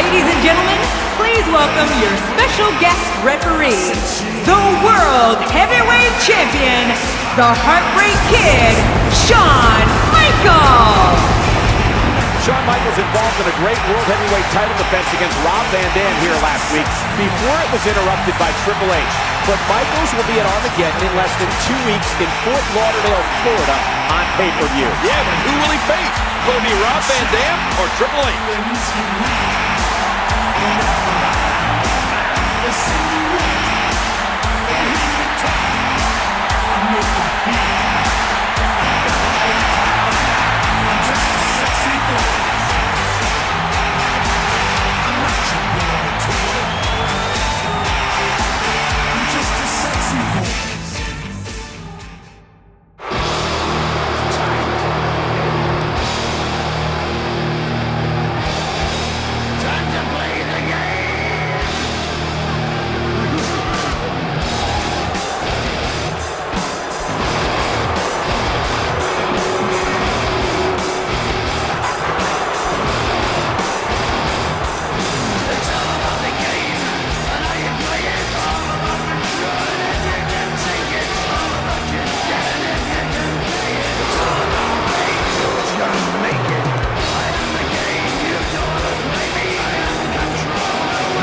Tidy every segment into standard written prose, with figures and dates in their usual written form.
Ladies and gentlemen, please welcome your special guest referee, the World Heavyweight Champion, the Heartbreak Kid, Shawn Michaels! Shawn Michaels involved in a great World Heavyweight title defense against Rob Van Dam here last week before it was interrupted by Triple H. But Michaels will be at Armageddon in less than 2 weeks in Fort Lauderdale, Florida on pay-per-view. Yeah, but who will he face? Will it be Rob Van Dam or Triple H?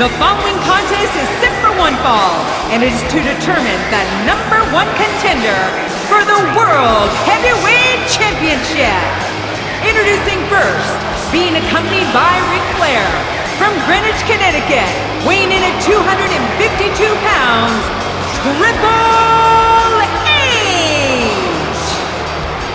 The following contest is set for one fall, and it is to determine the #1 contender for the World Heavyweight Championship. Introducing first, being accompanied by Ric Flair, from Greenwich, Connecticut, weighing in at 252 pounds, Triple H!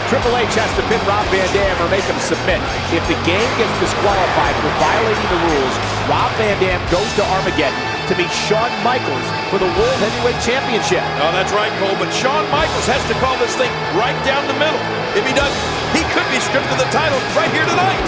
Triple H has to pin Rob Van Dam or make him submit. If the game gets disqualified for violating the rules, Rob Van Dam goes to Armageddon to meet Shawn Michaels for the World Heavyweight Championship. Oh, that's right, Cole, but Shawn Michaels has to call this thing right down the middle. If he doesn't, he could be stripped of the title right here tonight.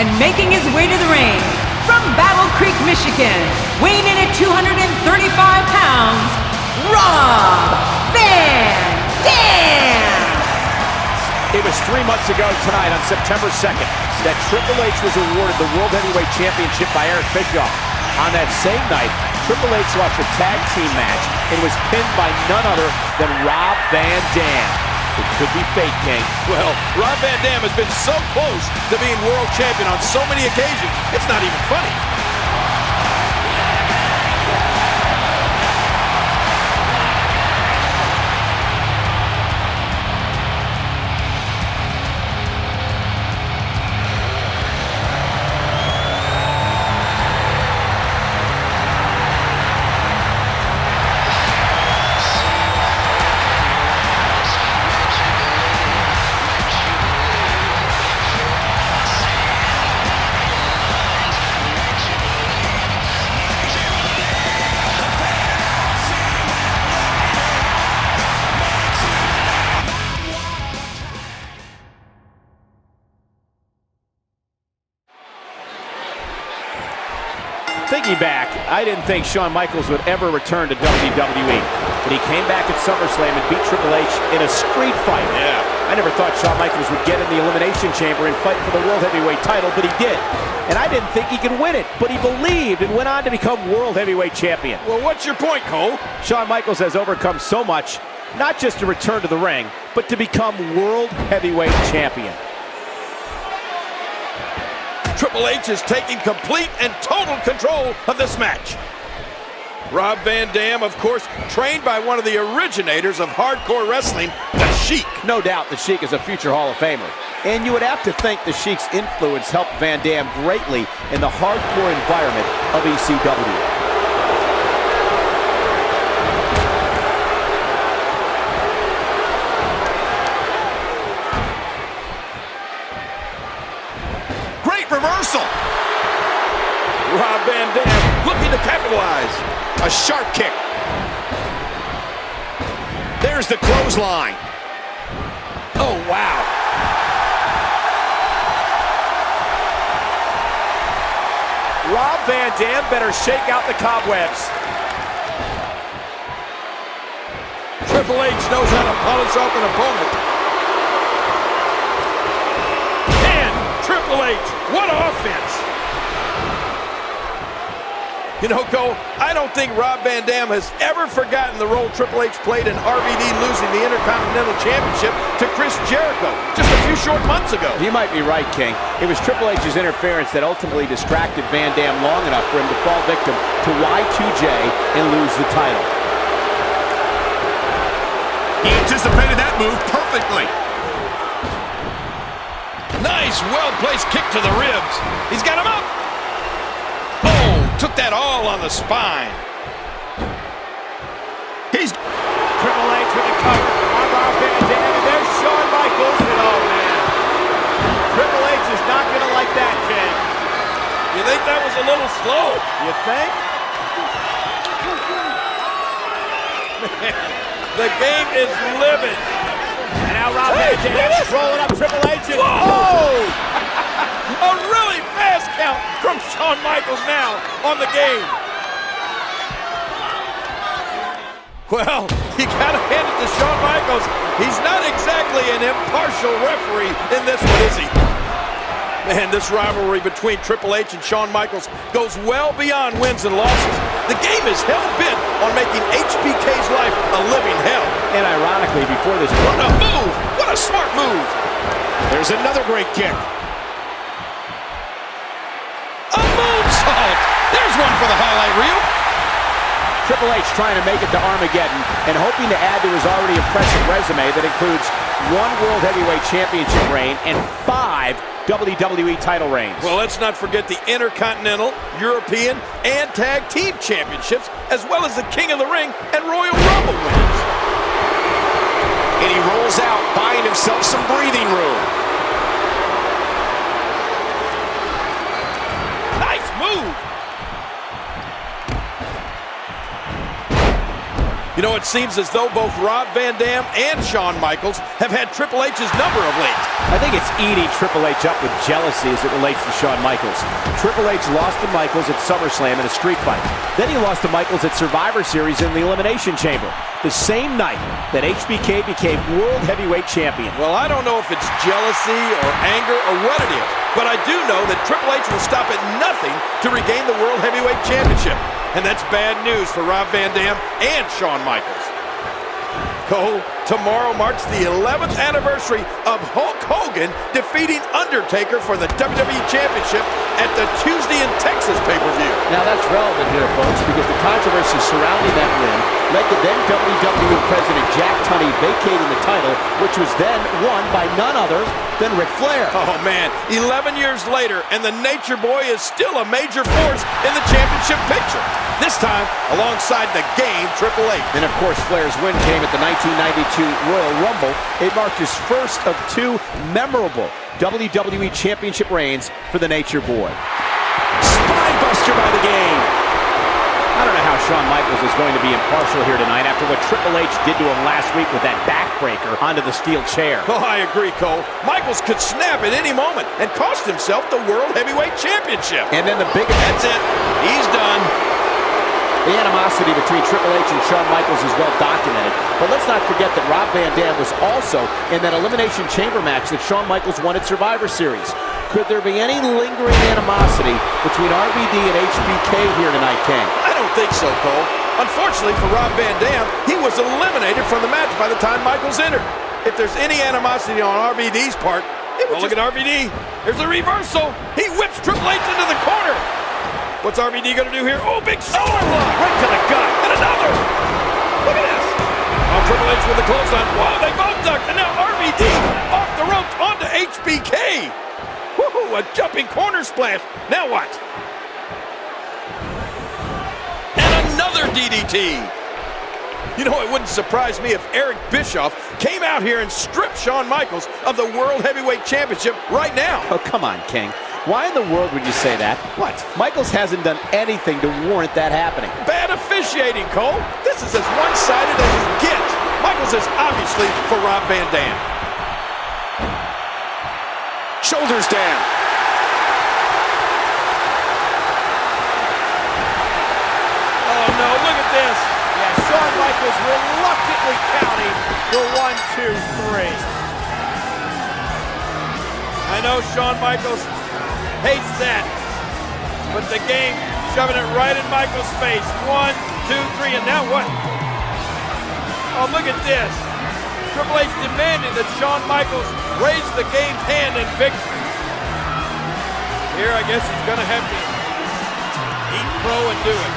And making his way to the ring, from Battle Creek, Michigan, weighing in at 235 pounds, Rob Van Dam! It was 3 months ago tonight on September 2nd that Triple H was awarded the World Heavyweight Championship by Eric Bischoff. On that same night, Triple H lost a tag team match and was pinned by none other than Rob Van Dam. It could be fate, King. Well, Rob Van Dam has been so close to being world champion on so many occasions, it's not even funny. Thinking back, I didn't think Shawn Michaels would ever return to WWE. But he came back at SummerSlam and beat Triple H in a street fight. Yeah. I never thought Shawn Michaels would get in the Elimination Chamber and fight for the World Heavyweight title, but he did. And I didn't think he could win it, but he believed and went on to become World Heavyweight Champion. Well, what's your point, Cole? Shawn Michaels has overcome so much, not just to return to the ring, but to become World Heavyweight Champion. Triple H is taking complete and total control of this match. Rob Van Dam, of course, trained by one of the originators of hardcore wrestling, the Sheik. No doubt the Sheik is a future Hall of Famer. And you would have to think the Sheik's influence helped Van Dam greatly in the hardcore environment of ECW. Reversal. Rob Van Dam looking to capitalize. A sharp kick. There's the clothesline. Oh, wow. Rob Van Dam better shake out the cobwebs. Triple H knows how to polish off an opponent. Triple H, what offense! You know, Cole, I don't think Rob Van Dam has ever forgotten the role Triple H played in RVD losing the Intercontinental Championship to Chris Jericho just a few short months ago. You might be right, King. It was Triple H's interference that ultimately distracted Van Dam long enough for him to fall victim to Wwe 2K and lose the title. He anticipated that move perfectly. Nice, well-placed kick to the ribs. He's got him up. Oh, took that all on the spine. He's... Triple H with a cover on Rob Van Dam, and there's Shawn Michaels. And oh, man. Triple H is not going to like that, King. You think that was a little slow? You think? The game is livid. And now Rob Van Dam rolling up Triple H. And oh! A really fast count from Shawn Michaels now on the game. Well, you gotta hand it to Shawn Michaels. He's not exactly an impartial referee in this one, is he? Man, this rivalry between Triple H and Shawn Michaels goes well beyond wins and losses. The game is hell-bent on making HBK's life a living hell. And ironically, before this... What a move! What a smart move! There's another great kick. A moonsault! There's one for the highlight reel. Triple H trying to make it to Armageddon and hoping to add to his already impressive resume that includes 1 World Heavyweight Championship reign and 5 WWE title reigns. Well, let's not forget the Intercontinental, European, and Tag Team Championships, as well as the King of the Ring and Royal Rumble wins. And he rolls out, buying himself some breathing room. Nice move! You know, it seems as though both Rob Van Dam and Shawn Michaels have had Triple H's number of late. I think it's eating Triple H up with jealousy as it relates to Shawn Michaels. Triple H lost to Michaels at SummerSlam in a street fight. Then he lost to Michaels at Survivor Series in the Elimination Chamber, the same night that HBK became World Heavyweight Champion. Well, I don't know if it's jealousy or anger or what it is, but I do know that Triple H will stop at nothing to regain the World Heavyweight Championship. And that's bad news for Rob Van Dam and Shawn Michaels. Cole, tomorrow marks the 11th anniversary of Hulk Hogan defeating Undertaker for the WWE Championship at the Tuesday in Texas pay-per-view. Now that's relevant here, folks, because the controversy surrounding that win led to then WWE President Jack Tunney vacating the title, which was then won by none other than Ric Flair. Oh, man, 11 years later, and the Nature Boy is still a major force in the championship picture. This time, alongside the game, Triple H. And, of course, Flair's win came at the 1992 Royal Rumble. It marked his first of 2 memorable WWE Championship reigns for the Nature Boy. Spinebuster by the game. I don't know how Shawn Michaels is going to be impartial here tonight after what Triple H did to him last week with that backbreaker onto the steel chair. Oh, I agree, Cole. Michaels could snap at any moment and cost himself the World Heavyweight Championship. And then the biggest... That's it. He's done. The animosity between Triple H and Shawn Michaels is well documented, but let's not forget that Rob Van Dam was also in that Elimination Chamber match that Shawn Michaels won at Survivor Series. Could there be any lingering animosity between RVD and HBK here tonight, King? I don't think so, Cole. Unfortunately for Rob Van Dam, he was eliminated from the match by the time Michaels entered. If there's any animosity on RVD's part, look at RVD. There's a reversal. He whips Triple H into the corner. What's RVD going to do here? Oh, big shoulder block. Right to the gut. And another. Look at this. Oh, Triple H with the clothesline. Whoa, they both ducked. And now RVD off the ropes onto HBK. Woohoo, a jumping corner splash. Now what? And another DDT. You know, it wouldn't surprise me if Eric Bischoff came out here and stripped Shawn Michaels of the World Heavyweight Championship right now. Oh, come on, King. Why in the world would you say that? What? Michaels hasn't done anything to warrant that happening. Bad officiating, Cole. This is as one-sided as you get. Michaels is obviously for Rob Van Dam. Shoulders down. Oh, no, look at this. Yeah, Shawn Michaels reluctantly counting the 1, 2, 3. I know Shawn Michaels hates that, but the game shoving it right in Michaels' face. 1, 2, 3, and now what? Oh, look at this. Triple H demanding that Shawn Michaels raise the game's hand in victory. Here, I guess he's going to have to eat crow and do it.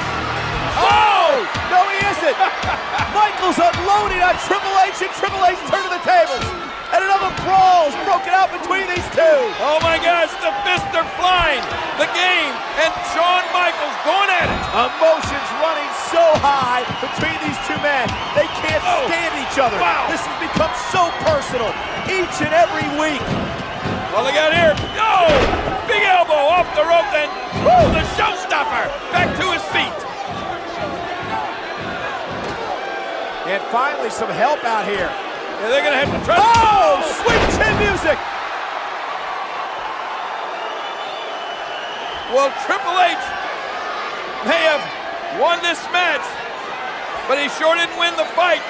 Oh! No, he isn't! Michaels unloading on Triple H, and Triple H turning the tables. And another brawl is broken out between these two. Oh my gosh, the fists are flying. The game and Shawn Michaels going at it. Emotions running so high between these two men. They can't stand each other. Wow. This has become so personal each and every week. Well, look out here. Oh! Big elbow off the rope, then the showstopper back to his feet. And finally some help out here. Yeah, they're going to have to try. Oh! Sweet chin music! Well, Triple H may have won this match, but he sure didn't win the fight.